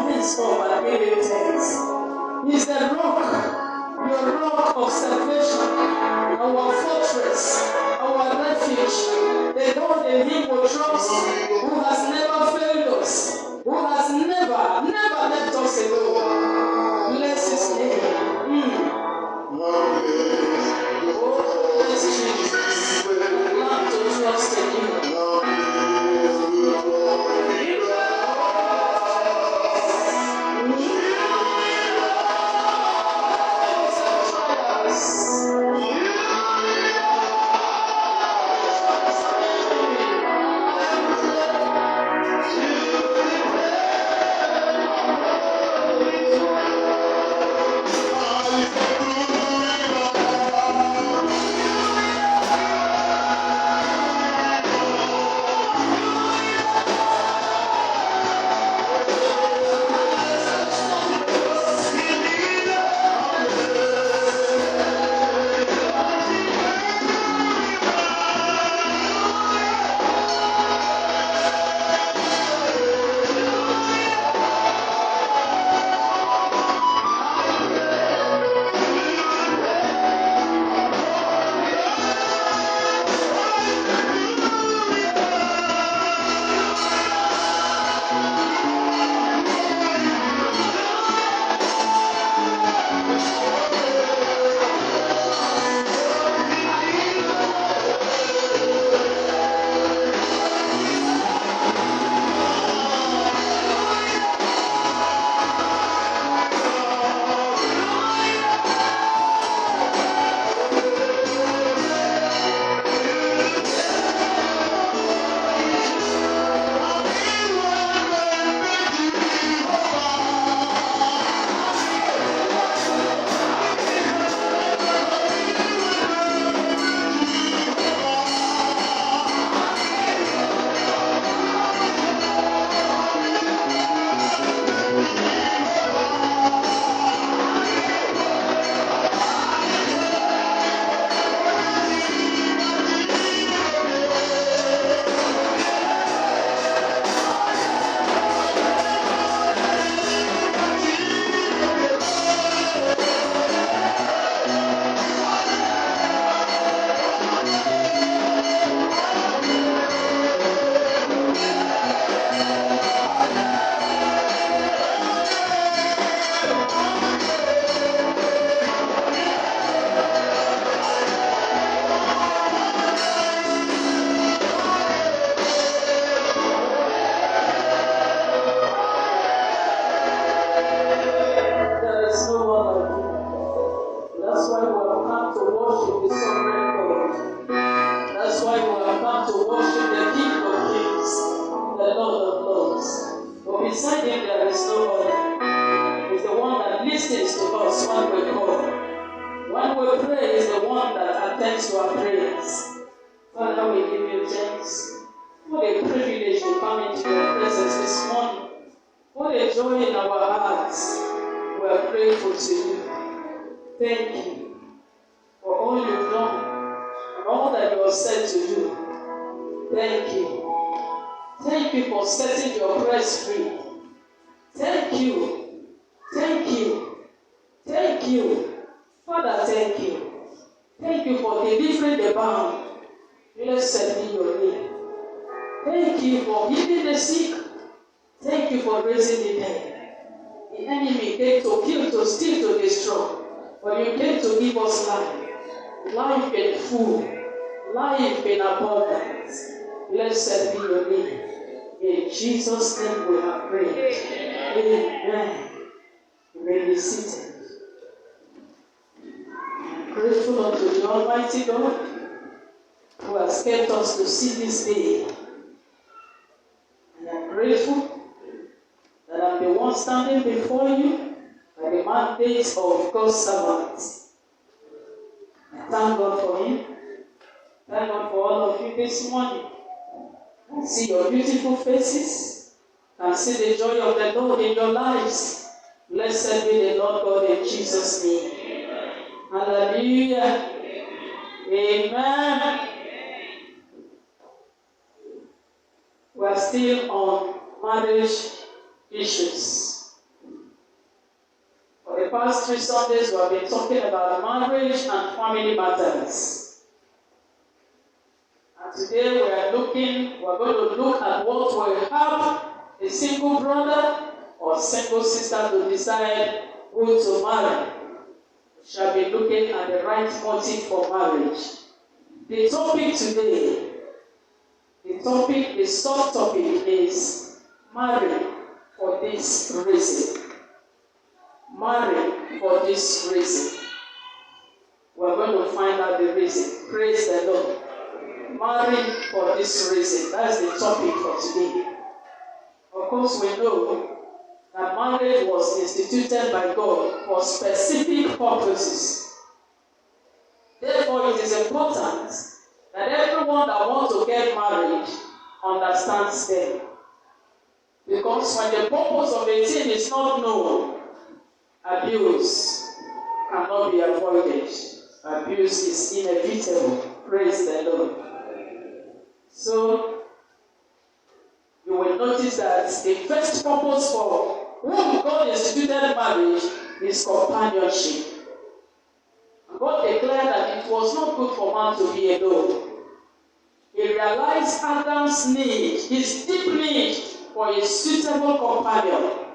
your hands up and give him thanks. He's the rock, your rock of salvation, our fortress, our refuge, the Lord in him we trust, who has never failed us, who has never left us alone. Bless his name. Oh, bless Jesus. I love to trust in him. See your beautiful faces and see the joy of the Lord in your lives. Blessed be the Lord God in Jesus' name. Hallelujah. Amen. We are still on marriage issues. past 3 Sundays, we have been talking about marriage and family matters. And today we are going to look at what will help a single brother or single sister to decide who to marry. We shall be looking at the right motive for marriage. The topic today, the subtopic is marry for this reason. Marry for this reason. We're going to find out the reason. Praise the Lord. Marry for this reason. That's the topic for today. Of course, we know that marriage was instituted by God for specific purposes. Therefore, it is important that everyone that wants to get married understands them. Because when the purpose of a thing is not known, abuse cannot be avoided. Abuse is inevitable. Praise the Lord. So, you will notice that the first purpose for whom God instituted marriage is companionship. God declared that it was not good for man to be alone. He realized Adam's need, his deep need for a suitable companion,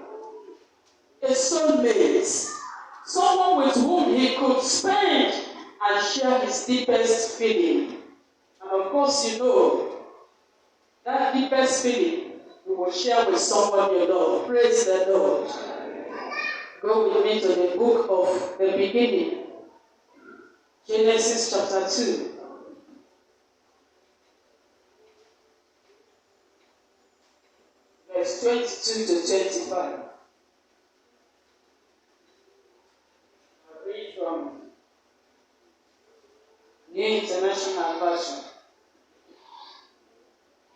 a soulmate, someone with whom he could spend and share his deepest feeling. And of course, you know, that deepest feeling you will share with someone you love. Praise the Lord. Go with me to the book of the beginning. Genesis chapter 2. Verse 22 to 25. I read from New International Version.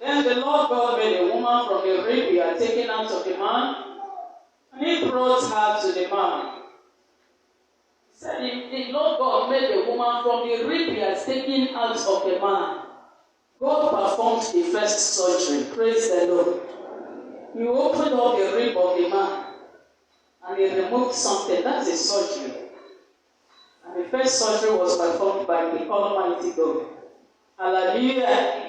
Then the Lord God made a woman from the rib he had taken out of the man, and he brought her to the man. He said, the Lord God made a woman from the rib he had taken out of the man. God performed the first surgery. Praise the Lord. He opened up the rib of the man, and he removed something. That's a surgery. And the first surgery was performed by the Almighty God. Hallelujah.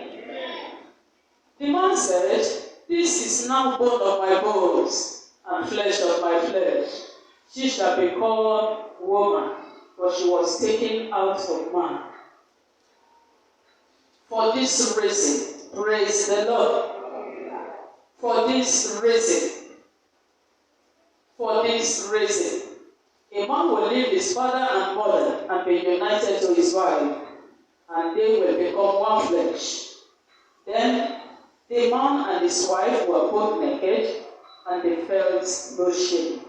The man said, this is now bone of my bones and flesh of my flesh. She shall be called woman, for she was taken out of man. For this reason, praise the Lord. For this reason, a man will leave his father and mother and be united to his wife, and they will become one flesh. Then the man and his wife were both naked, and they felt no shame.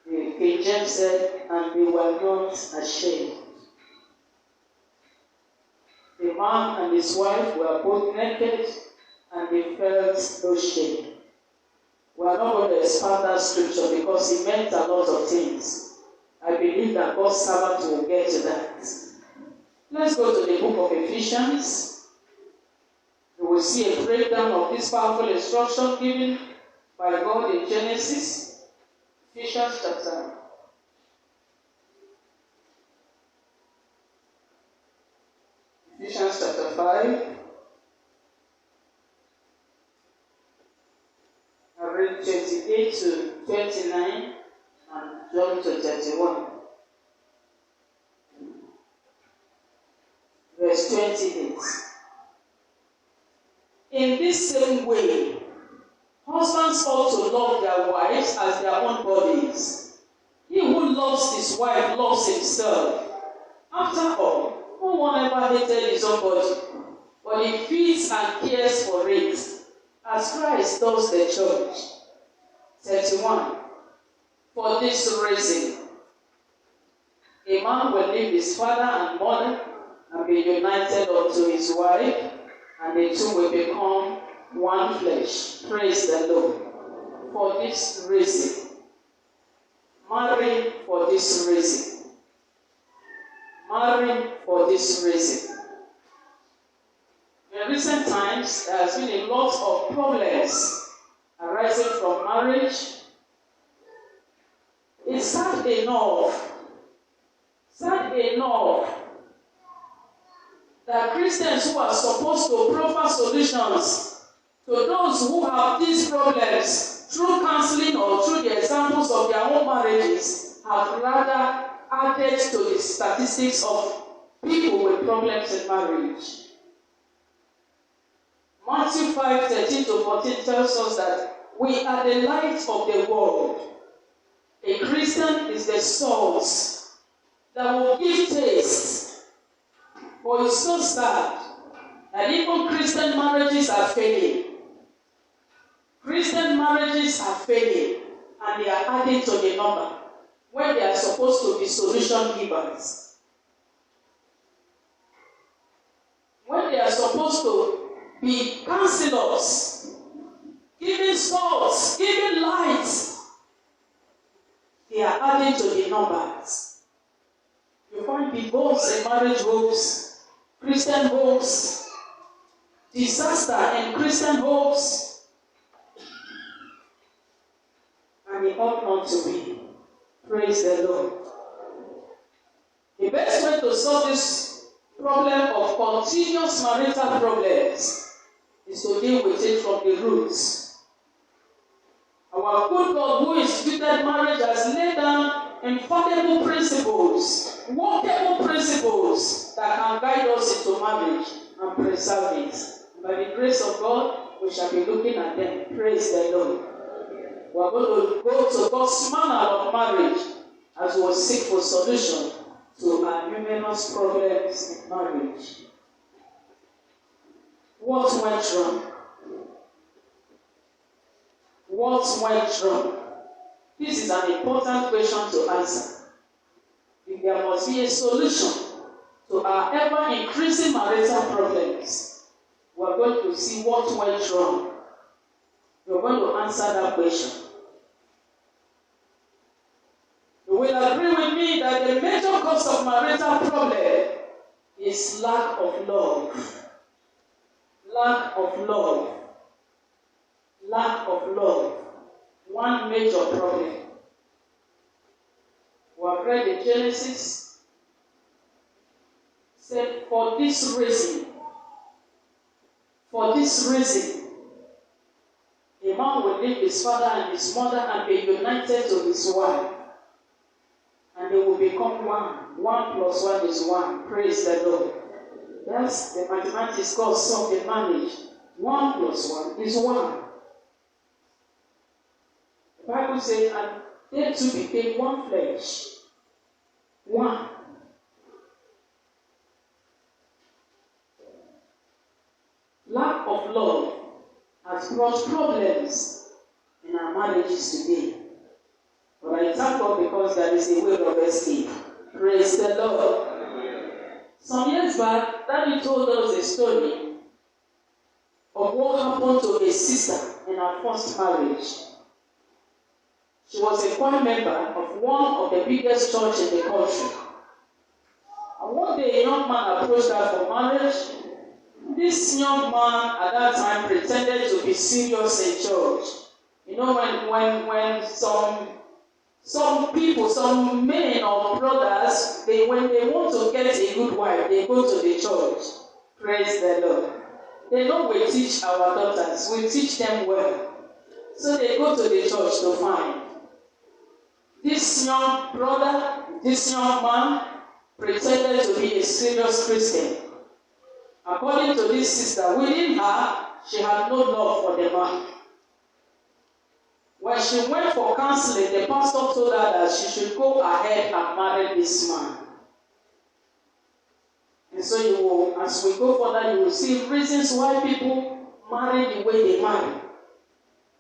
The King James said, and they were not ashamed. The man and his wife were both naked, and they felt no shame. We are not going to expand that scripture because it meant a lot of things. I believe that God's servant will get to that. Let's go to the book of Ephesians. You will see a breakdown of this powerful instruction given by God in Genesis, Ephesians chapter 5. I read 28 to 29 and John to 31. Verse 28. In this same way, husbands ought to love their wives as their own bodies. He who loves his wife loves himself. After all, no one ever hated his own body, but he feeds and cares for it, as Christ does the church. 31. For this reason, a man will leave his father and mother and be united unto his wife, and the two will become one flesh. Praise the Lord. For this reason. Marry for this reason. Marry for this reason. In recent times, there has been a lot of problems arising from marriage. It's sad enough that Christians who are supposed to provide solutions to those who have these problems through counseling or through the examples of their own marriages have rather added to the statistics of people with problems in marriage. Matthew 5:13-14 tells us that we are the light of the world. A Christian is the salt that will give taste. But it's so sad that even Christian marriages are failing. Christian marriages are failing, and they are adding to the number when they are supposed to be solution givers. When they are supposed to be counselors, giving salt, giving light, they are adding to the numbers. You find divorce in marriage homes, Christian homes, disaster in Christian homes, and it ought not to be. Praise the Lord. The best way to solve this problem of continuous marital problems is to deal with it from the roots. Our good God who instituted marriage has laid down infallible principles, workable principles that can guide us into marriage and preserve it. By the grace of God, we shall be looking at them. Praise the Lord. We are going to go to God's manner of marriage as we seek for solution to our numerous problems in marriage. What went wrong? What went wrong? This is an important question to answer. If there must be a solution to our ever-increasing marital problems, we are going to see what went wrong. We are going to answer that question. You will agree with me that the major cause of marital problem is lack of love. Lack of love. Lack of love. One major problem. We have read in Genesis, said, for this reason, a man will leave his father and his mother and be united to his wife, and they will become one. 1 plus 1 is 1. Praise the Lord. That's the mathematics course of the marriage. 1 plus 1 is 1. The Bible says, and they two became one flesh. 1. Lack of love has brought problems in our marriages today. But I thank God because there is a way of escape. Praise the Lord. Some years back, Daddy told us a story of what happened to a sister in her first marriage. She was a choir member of one of the biggest churches in the country. And one day a young man approached her for marriage. This young man at that time pretended to be serious in church. You know, when some people, some men or brothers, when they want to get a good wife, they go to the church. Praise the Lord. They know we teach our daughters. We teach them well. So they go to the church to find. This young brother, this young man, pretended to be a serious Christian. According to this sister, within her, she had no love for the man. When she went for counseling, the pastor told her that she should go ahead and marry this man. And so you will, as we go further, you will see reasons why people marry the way they marry.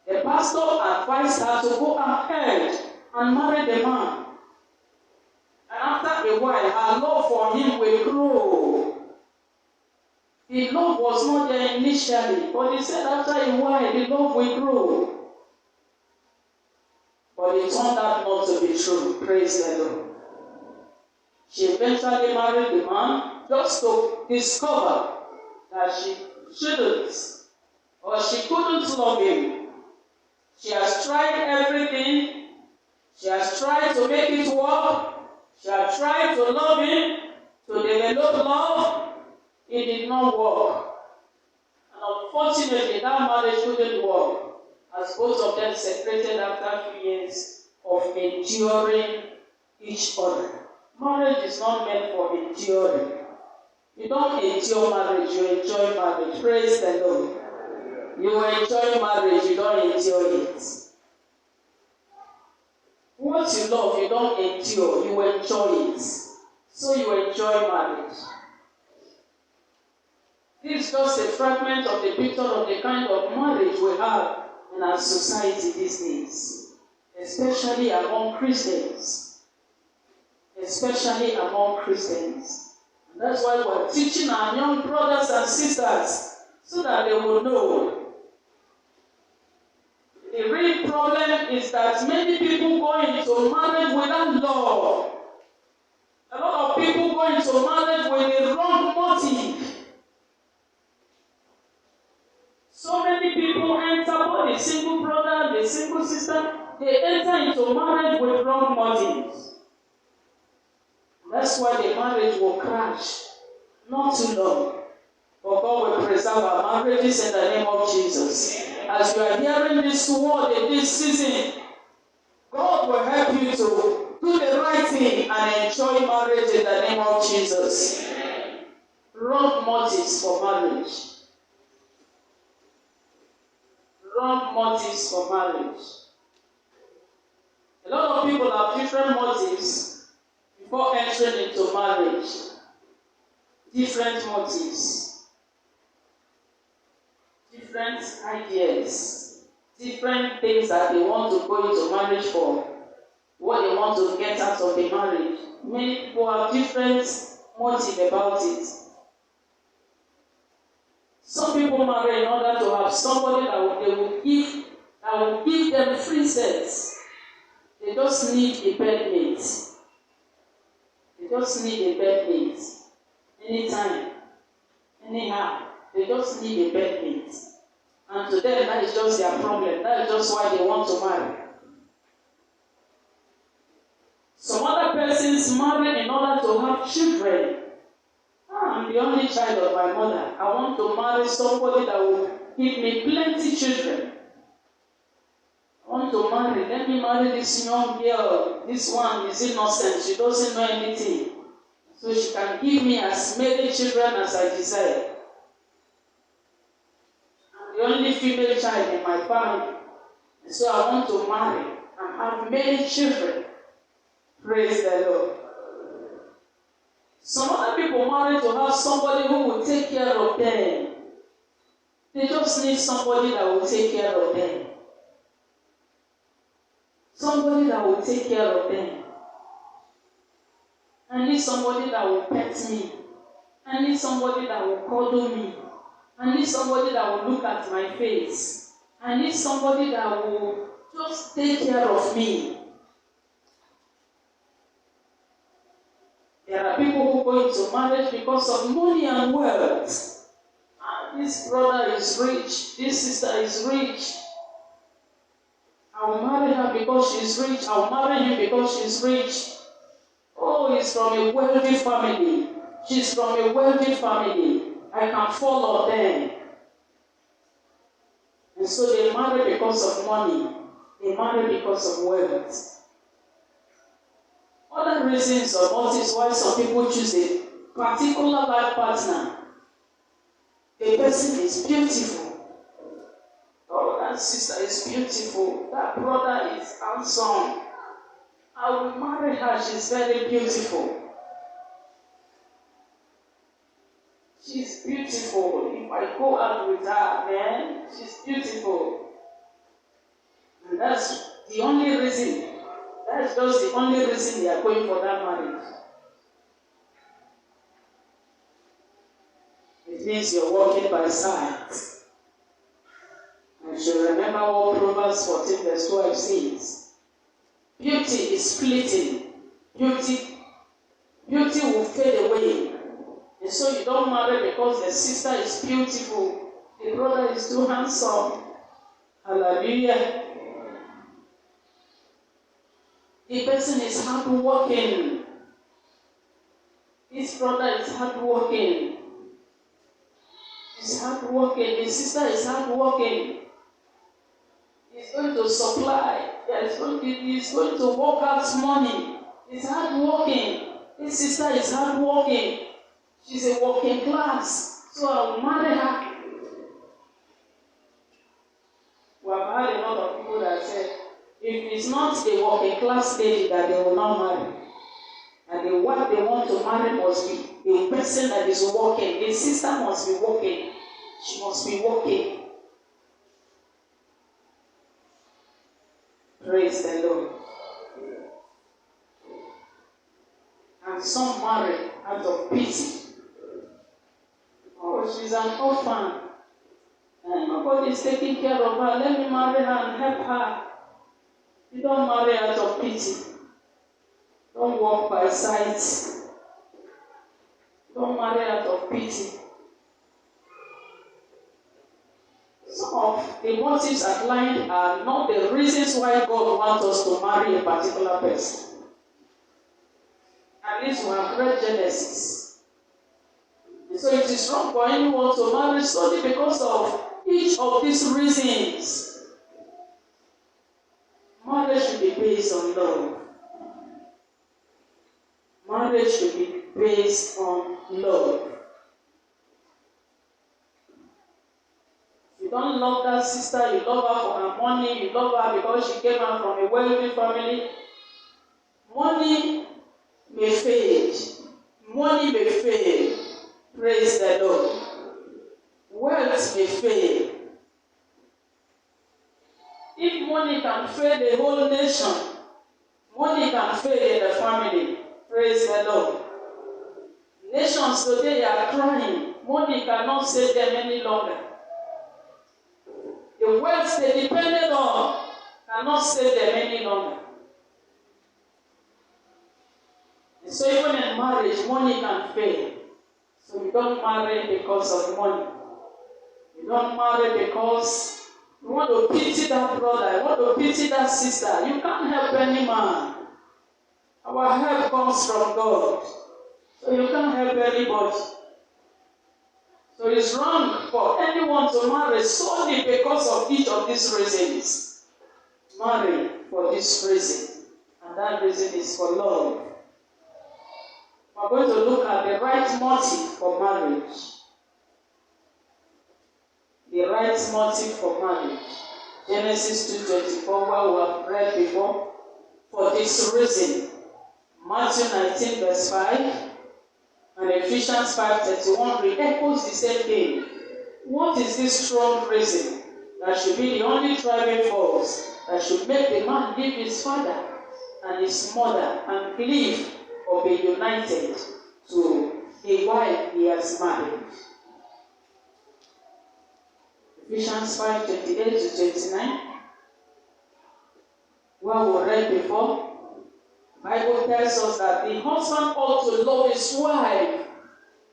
The pastor advised her to go ahead and marry the man. And after a while, her love for him will grow. The love was not there initially, but he said after a while, the love will grow. But it turned out not to be true. Praise the Lord. She eventually married the man just to discover that she shouldn't or she couldn't love him. She has tried everything. She has tried to make it work. She has tried to love him, to develop love. It did not work. And unfortunately, that marriage couldn't work, as both of them separated after 2 years of enduring each other. Marriage is not meant for enduring. You don't endure marriage, you enjoy marriage. Praise the Lord. You enjoy marriage, you don't endure it. What you love, you don't endure, you enjoy it. So you enjoy marriage. This is just a fragment of the picture of the kind of marriage we have in our society these days, especially among Christians. Especially among Christians. And that's why we're teaching our young brothers and sisters so that they will know. The real problem is that many people go into marriage without love. A lot of people go into marriage with the wrong motive. So many people enter, both the single brother, the single sister, they enter into marriage with wrong motives. That's why the marriage will crash. Not too long. But God will preserve our marriages in the name of Jesus. As you are hearing this word in this season, God will help you to do the right thing and enjoy marriage in the name of Jesus. Wrong motives for marriage. Wrong motives for marriage. A lot of people have different motives before entering into marriage. Different motives. Different ideas, different things that they want to go into marriage for, what they want to get out of the marriage. Many people have different motive about it. Some people marry in order to have somebody that will give them free sex. They just need a bedmate. They just need a bedmate. Anytime, anyhow. They just need a bedmate. And to them, that is just their problem. That is just why they want to marry. Some other persons marry in order to have children. I'm the only child of my mother. I want to marry somebody that will give me plenty children. I want to marry. Let me marry this young girl. This one is innocent. She doesn't know anything. So she can give me as many children as I desire. The only female child in my family. And so I want to marry and have many children. Praise the Lord. Some other people marry to have somebody who will take care of them. They just need somebody that will take care of them. Somebody that will take care of them. I need somebody that will pet me. I need somebody that will cuddle me. I need somebody that will look at my face. I need somebody that will just take care of me. There are people who go into marriage because of money and wealth. This brother is rich. This sister is rich. I will marry her because she's rich. I will marry him because she's rich. Oh, he's from a wealthy family. She's from a wealthy family. I can follow them. And so they marry because of money. They marry because of wealth. Other reasons or motives why some people choose a particular life partner. The person is beautiful. Oh, that sister is beautiful. That brother is handsome. I will marry her. She's very beautiful. She's beautiful. If I go out with her, man, she's beautiful. And that's the only reason. That's just the only reason they are going for that marriage. It means you're walking by sight. And you remember what Proverbs 14 verse 12 says. Beauty is fleeting. Beauty will fade away. And so you don't marry because the sister is beautiful, the brother is too handsome. Hallelujah. The person is hardworking. His brother is hardworking. He's hardworking. His sister is hardworking. He's going to supply. He's going to work out money. He's hardworking. His sister is hardworking. She's a working class. So I'll marry her. We have had a lot of people that say, if it's not a working class lady that they will not marry, and the wife they want to marry must be a person that is working. The sister must be working. She must be working. Praise the Lord. And some marry out of pity. Oh, she's an orphan. And nobody is taking care of her. Let me marry her and help her. You don't marry out of pity. Don't walk by sight. Don't marry out of pity. Some of the motives outlined are not the reasons why God wants us to marry a particular person. At least we have read Genesis. So it is wrong for anyone to marry solely because of each of these reasons. Marriage should be based on love. Marriage should be based on love. You don't love that sister, you love her for her money, you love her because she came out from a wealthy family. Money may fade. Money may fail. Praise the Lord. Wealth may fail. If money can fail the whole nation, money can fail in the family. Praise the Lord. Nations today are crying. Money cannot save them any longer. The wealth they depended on cannot save them any longer. And so even in marriage, money can fail. So you don't marry because of money. You don't marry because you want to pity that brother, you want to pity that sister. You can't help any man. Our help comes from God. So you can't help anybody. So it's wrong for anyone to marry solely because of each of these reasons. Marry for this reason. And that reason is for love. We're going to look at the right motive for marriage. The right motive for marriage. Genesis 2:24, where we have read before. For this reason. Matthew 19 verse 5 and Ephesians 5:31 re-echoes the same thing. What is this strong reason that should be the only driving force that should make the man leave his father and his mother and cleave or be united to the wife he has married? Ephesians 5:28-29, where we read before. Bible tells us that the husband ought to love his wife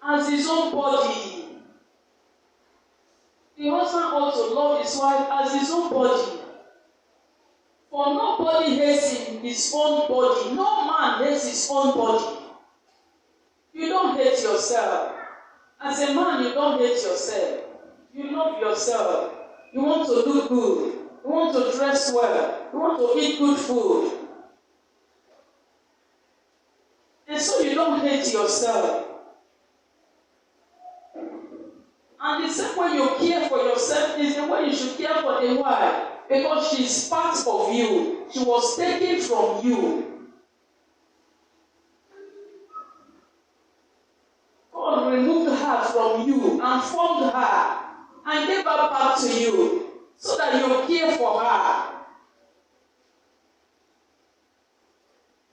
as his own body. The husband ought to love his wife as his own body. For nobody hates his own body. No man hates his own body. You don't hate yourself. As a man, you don't hate yourself. You love yourself. You want to look good. You want to dress well. You want to eat good food. And so you don't hate yourself. And the same way you care for yourself is the way you should care for the wife. Because she is part of you. She was taken from you. God removed her from you and formed her and gave her back to you so that you care for her.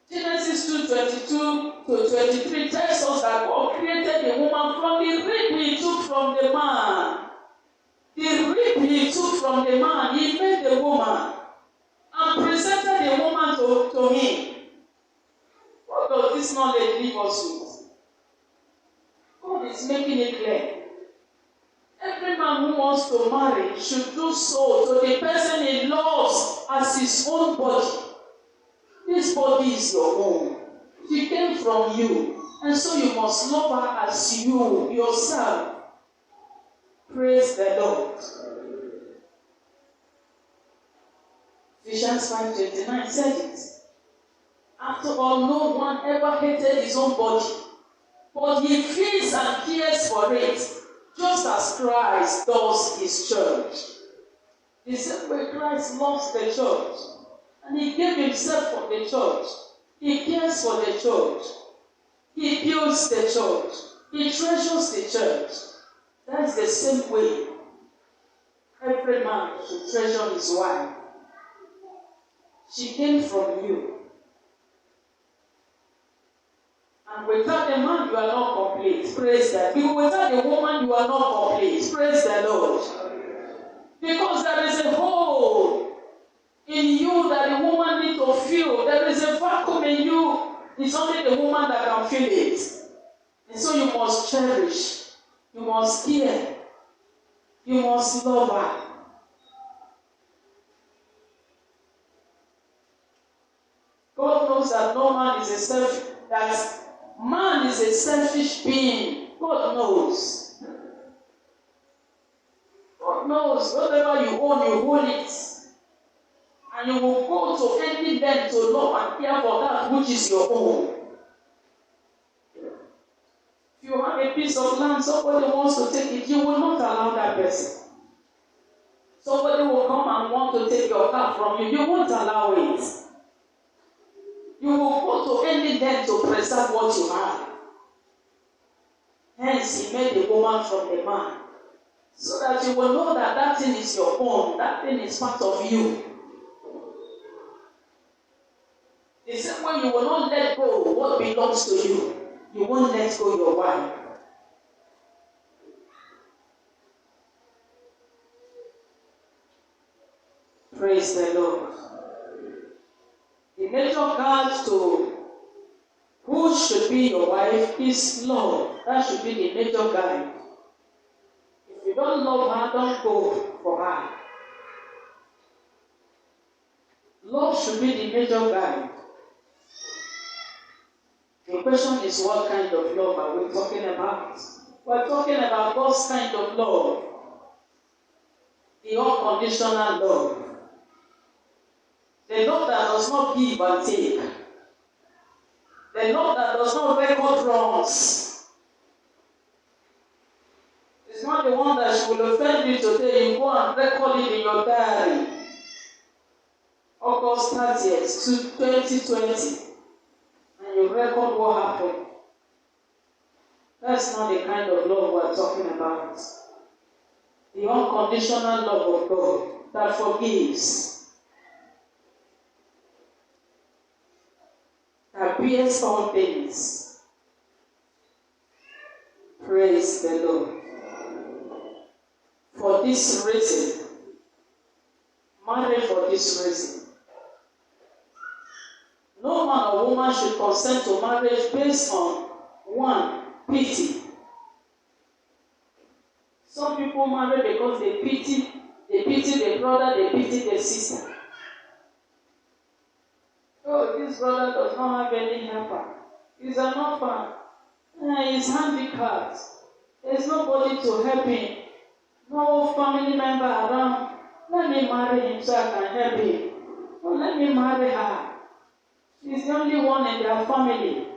Genesis 2:22-23 tells us that God created the woman from the rib he took from the man. The rib he took from the man, he made the woman and presented the woman to him. What does this knowledge leave us with? God is making it clear. Every man who wants to marry should do so to the person he loves as his own body. They this body is your own. She came from you. And so you must love her as you, yourself. Praise the Lord. Ephesians 5:29 said it. After all, no one ever hated his own body, but he feeds and cares for it, just as Christ does his church. The same way Christ loves the church, and he gave himself for the church. He cares for the church. He builds the church. He treasures the church. That's the same way every man should treasure his wife. She came from you. And without the man, you are not complete. Praise that. Because without the woman, you are not complete. Praise the Lord. Because there is a hole in you that the woman needs to fill. There is a vacuum in you. It's only the woman that can fill it. And so you must cherish. You must care. You must love her. God knows that no man is man is a selfish being. God knows. God knows whatever you own, you hold it. And you will go to any length to love and care for that which is your own. If you have a piece of land, somebody wants to take it, you will not allow that person. Somebody will come and want to take your car from you, you won't allow it. You will go to any length to preserve what you have. Hence, he made the woman from the man. So that you will know that that thing is your own. That thing is part of you. The same way you will not let go of what belongs to you. You won't let go your wife. Praise the Lord. The major guide to who should be your wife is love. That should be the major guide. If you don't love her, don't go for her. Love should be the major guide. The question is, what kind of love are we talking about? We're talking about God's kind of love. The unconditional love. The love that does not give and take. The love that does not record wrongs. It's not the one that she will offend you today. You go and record it in your diary. August 30th, 2020. And you record what happened. That's not the kind of love we're talking about. The unconditional love of God that forgives. That bears all things. Praise the Lord. For this reason, marry for this reason. No man or woman should consent to marriage based on one, pity. Some people marry because they pity the brother, they pity the sister. Oh, this brother does not have any helper. He's an orphan. He's handicapped. There's nobody to help him. No family member around. Let me marry him so I can help him. Oh, let me marry her. She's the only one in their family.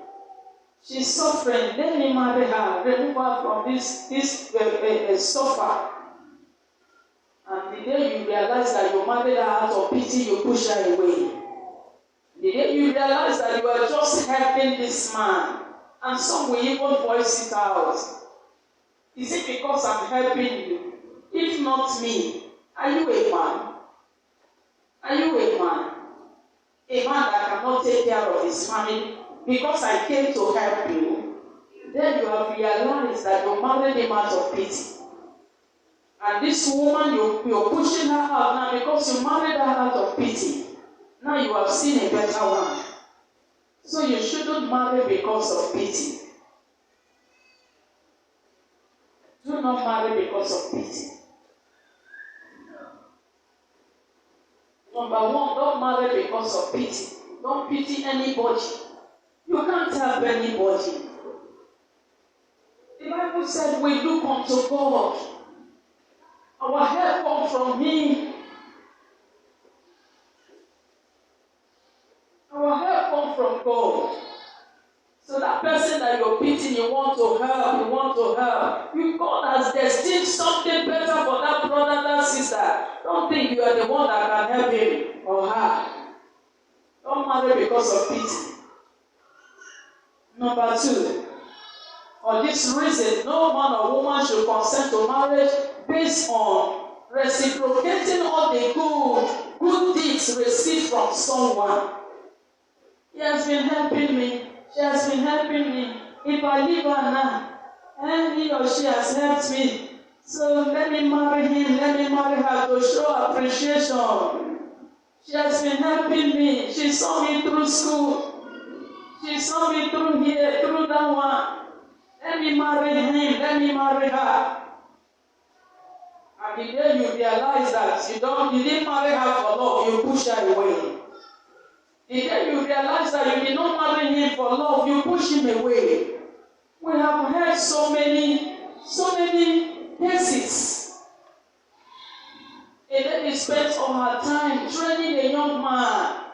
She's suffering. Let me marry her. Remove her from this suffer. And the day you realize that you married her out of pity, you push her away. The day you realize that you are just helping this man, and some will even voice it out. Is it because I'm helping you? If not me, are you a man? Are you a man? A man that cannot take care of his family because I came to help you? Then you have realized that you married him out of pity. And this woman, you're pushing her out now because you married her out of pity. Now you have seen a better one. So you shouldn't marry because of pity. Do not marry because of pity. Number one, don't marry because of pity. Don't pity anybody. You can't help anybody. The Bible said we look unto God. Our help comes from Him. Our help comes from God. So that person that you're pitying, you want to help. You God has destined something better for that brother, that sister. Don't think you are the one that can help him or her. Don't marry because of pity. Number 2, for this reason, no man or woman should consent to marriage based on reciprocating all the good deeds received from someone. He has been helping me. She has been helping me. If I leave her now, and he or she has helped me, so let me marry him, let me marry her to show appreciation. She has been helping me. She saw me through school. She saw me through here, through that one. Let me marry him, let me marry her. And the day you realize that you didn't marry her for love, you push her away. The day you realize that you did not marry him for love, you push him away. We have heard so many cases. A lady spent all her time training a young man,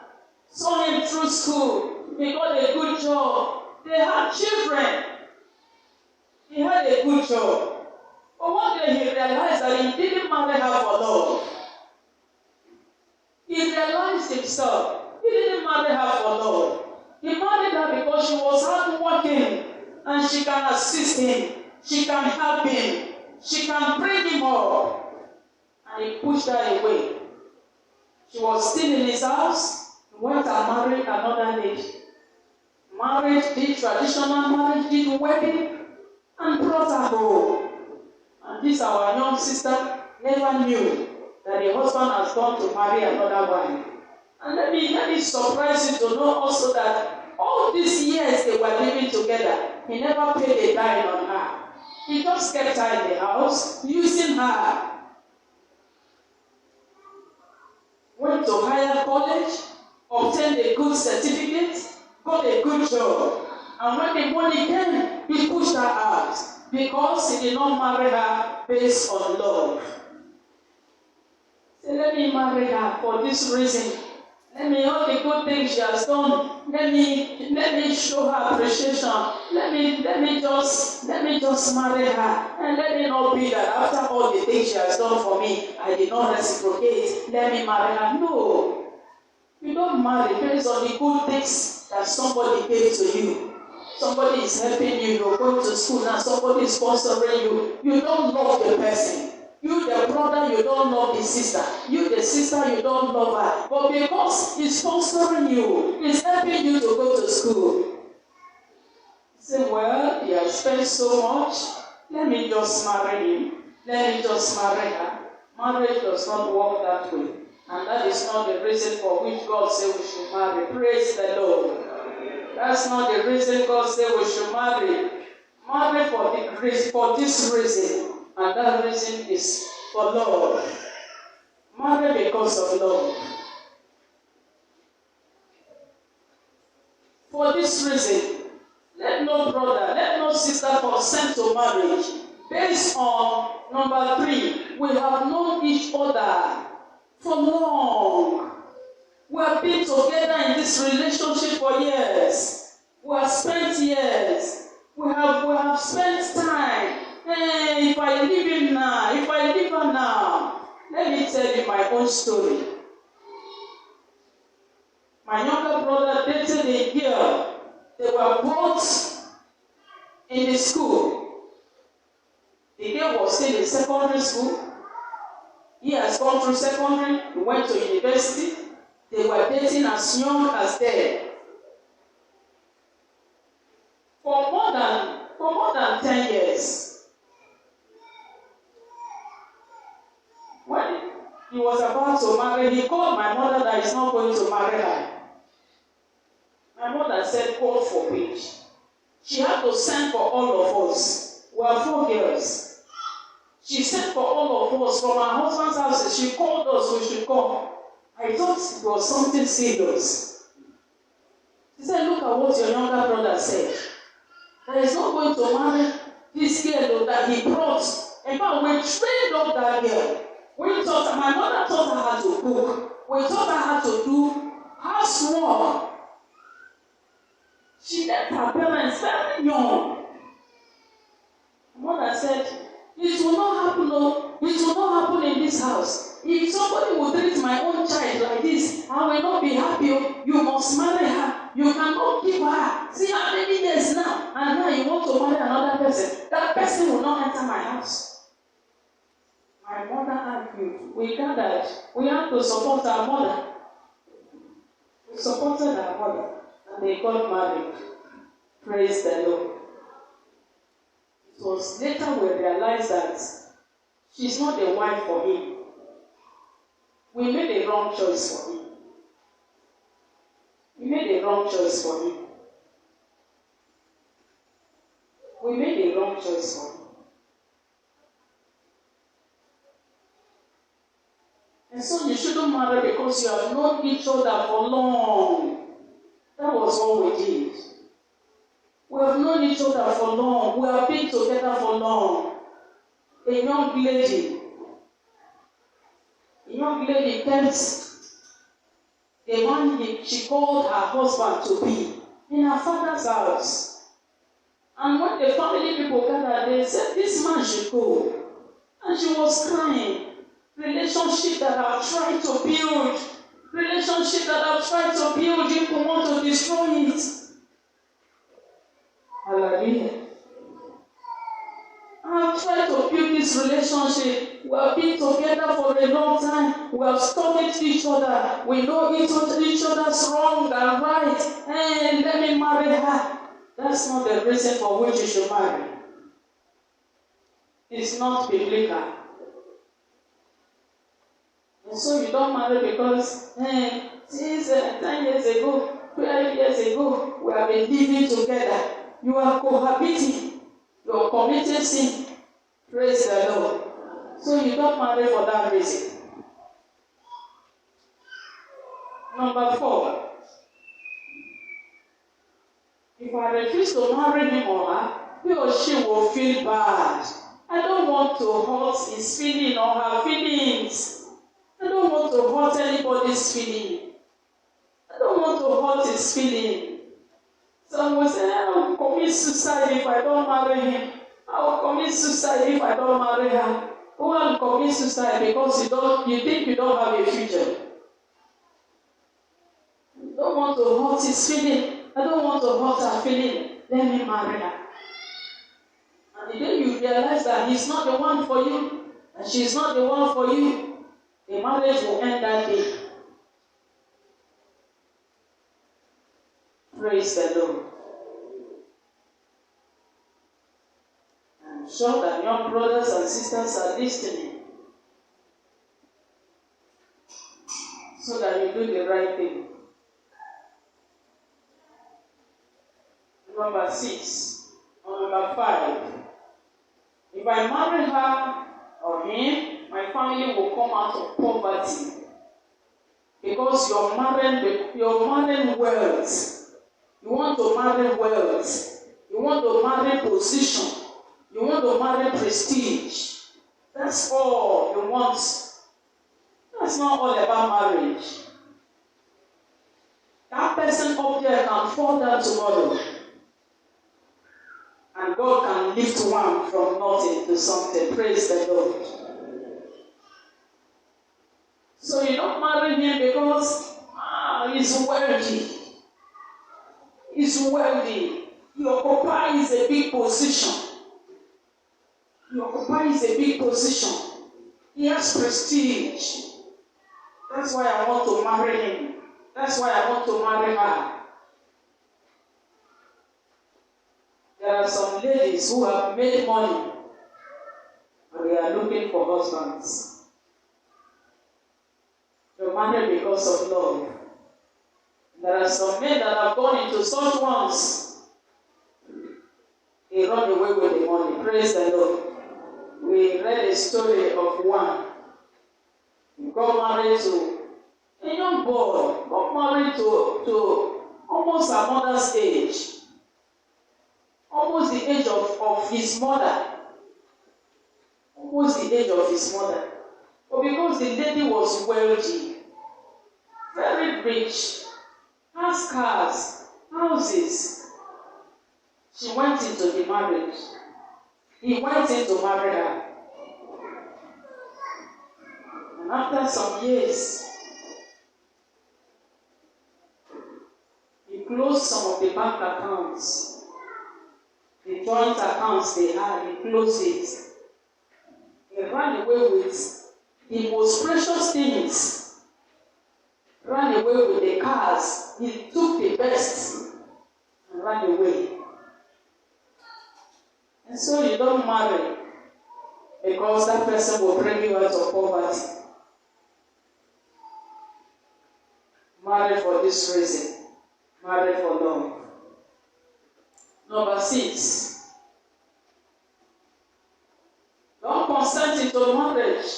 saw him through school, he got a good job, they had children, he had a good job. But one day he realized that he didn't marry her for love. He realized himself. He didn't marry her for love. He married her because she was hardworking and she can assist him. She can help him. She can bring him up. And he pushed her away. She was still in his house. He went and married another lady. Married, did traditional marriage, did wedding, and brought her home. And this our young sister never knew that the husband has gone to marry another wife. And let me surprise you to know also that all these years they were living together, he never paid a dime on her. He just kept her in the house, using her. Went to higher college, obtained a good certificate, got a good job. And when the money came, he pushed her out because he did not marry her based on love. So let me marry her for this reason. Let me all the good things she has done. Let me show her appreciation. Let me just marry her. And let me not be that after all the things she has done for me, I did not reciprocate. Let me marry her. No. You don't marry based on the good things that somebody gave to you. Somebody is helping you, you're going to school now, somebody is sponsoring you. You don't love the person. You, the brother, you don't love the sister. You, the sister, you don't love her. But because he's sponsoring you, he's helping you to go to school. You say, well, he has spent so much. Let me just marry him. Let me just marry her. Marriage does not work that way. And that is not the reason for which God said we should marry. Praise the Lord. That's not the reason God said we should marry. Marry for this reason. And that reason is for love. Marry because of love. For this reason, let no brother, let no sister consent to marriage based on number 3. We have known each other for long. We have been together in this relationship for years. We have spent years. We have spent time. Hey, if I leave him now, if I leave her now, let me tell you my own story. My younger brother dated a girl. They were both in the school. The girl was still in secondary school. He has gone through secondary. He went to university. They were dating as young as they. For more than 10 years. When he was about to marry, he called my mother that he's not going to marry her. My mother said, God forbid. She had to send for all of us. We are 4 girls. She sent for all of us from her husband's house. She called us, we should come. I thought it was something serious. He said, look at what your younger brother said. That he's not going to marry this girl that he brought. In fact, we trained up that girl. We taught her, my mother taught her how to cook. We taught her how to do housework. She left her parents very young. Mother said, it will not happen, no. It will not happen in this house. If somebody will treat my own child like this, I will not be happy. You must marry her. You cannot keep her. See how many years now, and now you want to marry another person. That person will not enter my house. My mother argued. We gathered. We had to support our mother. We supported our mother, and they got married. Praise the Lord. It was later we realized that she's not the wife for him. We made a wrong choice for him. We made a wrong choice for him. We made a wrong choice for him. And so you shouldn't marry because you have known each other for long. That was what we did. We have known each other for long. We have been together for long. A young lady kept the man she called her husband to be in her father's house. And when the family people gathered, they said, this man should go. And she was crying. Relationship that I've tried to build. Relationship that I've tried to build, you want to destroy it. Hallelujah. I've tried to build this relationship. We have been together for a long time. We have studied each other. We know each other's wrong and right. And let me marry her. That's not the reason for which you should marry. It's not biblical. And so you don't marry because since 10 years ago, 12 years ago, we have been living together. You are cohabiting. You are committing sin. Praise the Lord. So you don't marry for that reason. Number 4. If I refuse to marry him or her, he or she will feel bad. I don't want to hurt his feeling or her feelings. I don't want to hurt anybody's feeling. I don't want to hurt his feeling. Some will say, I will commit suicide if I don't marry him. I will commit suicide if I don't marry her. Who will commit suicide because you think you don't have a future? You don't want to hurt his feeling. I don't want to hurt her feeling. Let me marry her. And the day you realize that he's not the one for you, and she's not the one for you, the marriage will end that day. Praise the Lord. I'm sure that young brothers and sisters are listening so that you do the right thing. Number 6 or number 5. If I marry her or him, my family will come out of poverty. Because you're marrying wealth. You want to marry wealth. You want to marry position. You want to marry prestige. That's all you want. That's not all about marriage. That person up there can fall down tomorrow. And God can lift one from nothing to something. Praise the Lord. So you don't marry him because he's wealthy. He's wealthy. He occupies a big position. He occupies a big position. He has prestige. That's why I want to marry him. That's why I want to marry her. There are some ladies who have made money and they are looking for husbands. They marry because of love. There are some men that have gone into such ones. They run away with the money. Praise the Lord. We read a story of one. He got married to a young boy. Got married to almost her mother's age, almost the age of his mother, almost the age of his mother. But because the lady was wealthy, very rich, has cars, houses, she went into the marriage. He went in to marry her. And after some years, he closed some of the bank accounts. The joint accounts they had, he closed it. He ran away with the most precious things. Ran away with the cars. He took the best and ran away. And so you don't marry because that person will bring you out of poverty. Marry for this reason. Marry for love. Number 6. Don't consent into marriage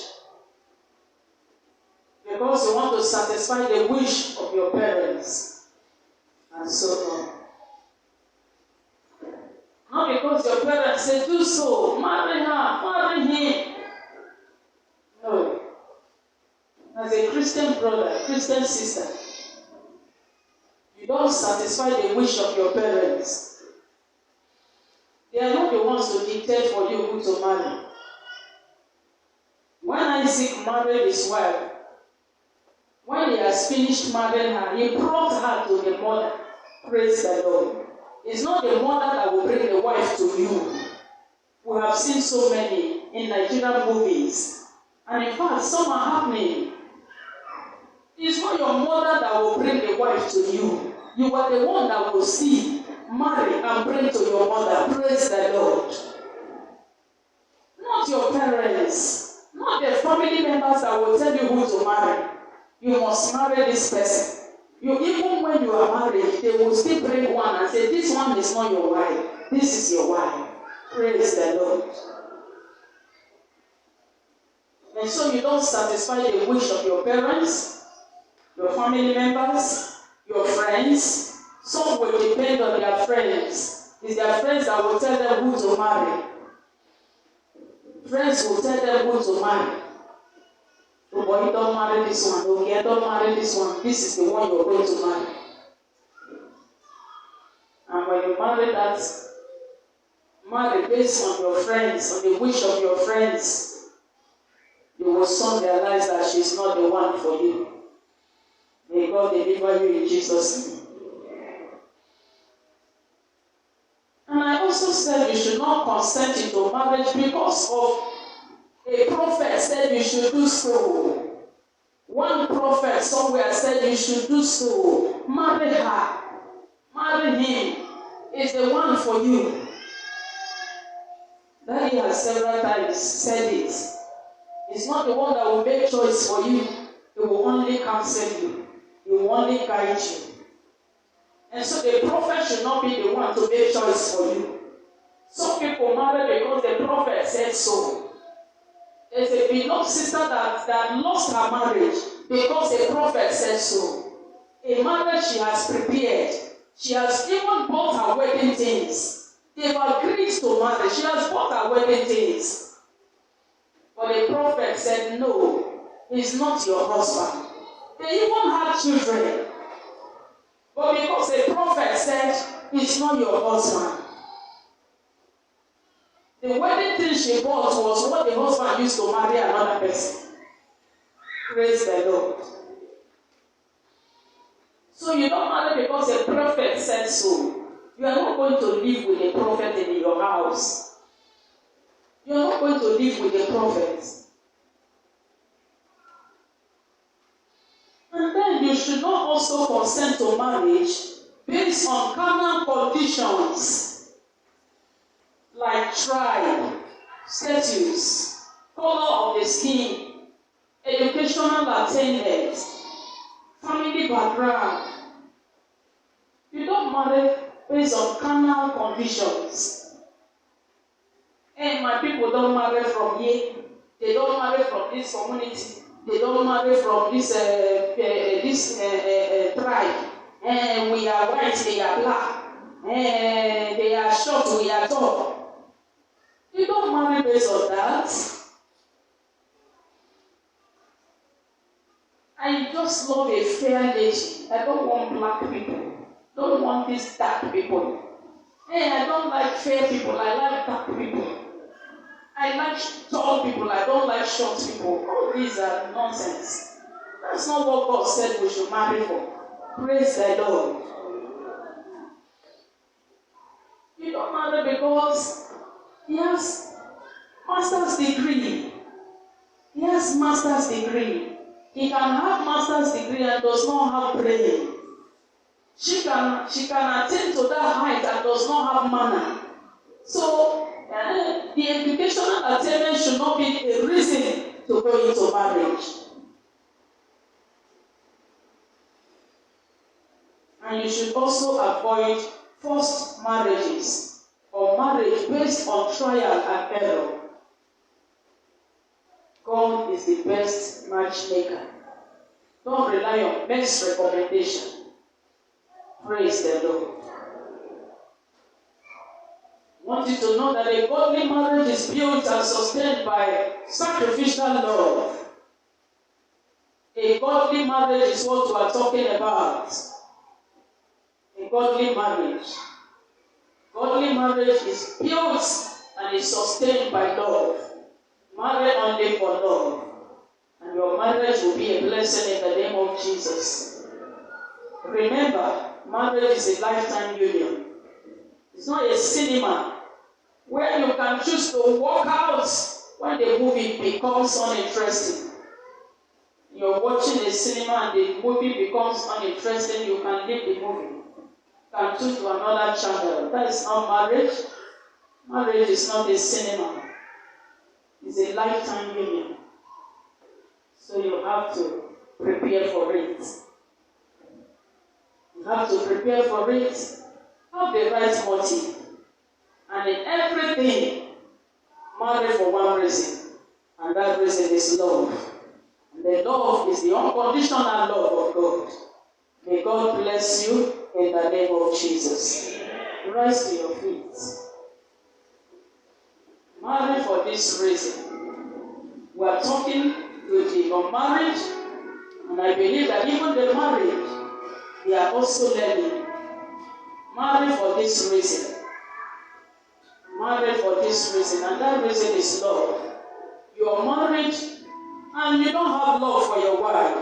because you want to satisfy the wish of your parents and so on. Not because your parents say, do so, marry her, marry him. No. As a Christian brother, Christian sister, you don't satisfy the wish of your parents. They are not the ones to dictate for you who to marry. When Isaac married his wife, when he has finished marrying her, he brought her to the mother. Praise the Lord. It's not the mother that will bring the wife to you. We have seen so many in Nigerian movies. And in fact, some are happening. It's not your mother that will bring the wife to you. You are the one that will see, marry, and bring to your mother. Praise the Lord. Not your parents. Not the family members that will tell you who to marry. You must marry this person. Even when you are married, they will still bring one and say, this one is not your wife. This is your wife. Praise the Lord. And so you don't satisfy the wish of your parents, your family members, your friends. Some will depend on their friends. It's their friends that will tell them who to marry. Friends will tell them who to marry. Oh boy, don't marry this one. Okay, don't marry this one. This is the one you're going to marry. And when you marry based on your friends, on the wish of your friends, you will soon realize that she's not the one for you. May God deliver you in Jesus' name. And I also said you should not consent into marriage because of a prophet said you should do so. One prophet somewhere said you should do so. Marry her. Marry him. It's the one for you. Daddy has several times said it. It's not the one that will make choice for you. He will only counsel you. He will only guide you. And so the prophet should not be the one to make choice for you. Some people marry because the prophet said so. There's a beloved sister that lost her marriage because the prophet said so. A marriage she has prepared. She has even bought her wedding things. They've agreed to marry. She has bought her wedding things. But the prophet said, no, he's not your husband. They even had children. But because the prophet said, he's not your husband. The wedding thing she bought was what the husband used to marry another person. Praise the Lord. So you don't marry because the prophet said so. You are not going to live with the prophet in your house. You are not going to live with the prophet. And then you should not also consent to marriage based on carnal conditions. Like tribe, status, color of the skin, educational attainment, family background. You don't marry based on carnal conditions. And my people don't marry from here. They don't marry from this community. They don't marry from this tribe. We are white, they are black. They are short, we are tall. You don't marry based on that. I just love a fair lady. I don't want black people. Don't want these dark people. I don't like fair people. I like dark people. I like tall people. I don't like short people. All these are nonsense. That's not what God said we should marry for. Praise the Lord. You don't marry because he has master's degree. He has master's degree. He can have master's degree and does not have brain. She can attain to that height and does not have manner. So the educational attainment should not be a reason to go into marriage. And you should also avoid forced marriages or marriage based on trial and error. God is the best matchmaker. Don't rely on men's recommendation. Praise the Lord. I want you to know that a godly marriage is built and sustained by sacrificial love. A godly marriage is what we are talking about. A godly marriage. Godly marriage is built and is sustained by love. Marry only for love. And your marriage will be a blessing in the name of Jesus. Remember, marriage is a lifetime union. It's not a cinema where you can choose to walk out when the movie becomes uninteresting. You're watching a cinema and the movie becomes uninteresting, you can leave the movie. You can choose to another channel. That is not marriage. Marriage is not a cinema. It's a lifetime union. So you have to prepare for it. You have to prepare for it. Have the right motive. And in everything, marry for one reason. And that reason is love. And the love is the unconditional love of God. May God bless you in the name of Jesus. Rise to your feet. Marry for this reason. We are talking to the unmarried, and I believe that even the married, they are also learning. Marry for this reason. Marry for this reason, and that reason is love. You are married, and you don't have love for your wife.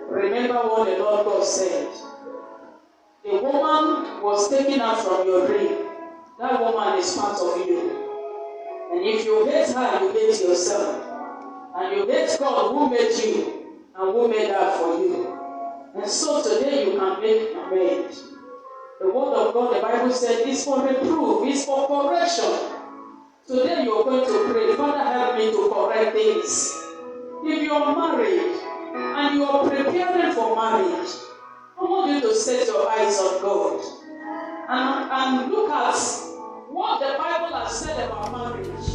Remember what the Lord God said. The woman was taken out from your rib. That woman is part of you. And if you hate her, you hate yourself. And you hate God who made you and who made her for you. And so today you can make amends. The word of God, the Bible said, is for reproof, is for correction. Today you are going to pray, Father, help me to correct things. If you are married and you are preparing for marriage, I want you to set your eyes on God and look at what the Bible has said about marriage.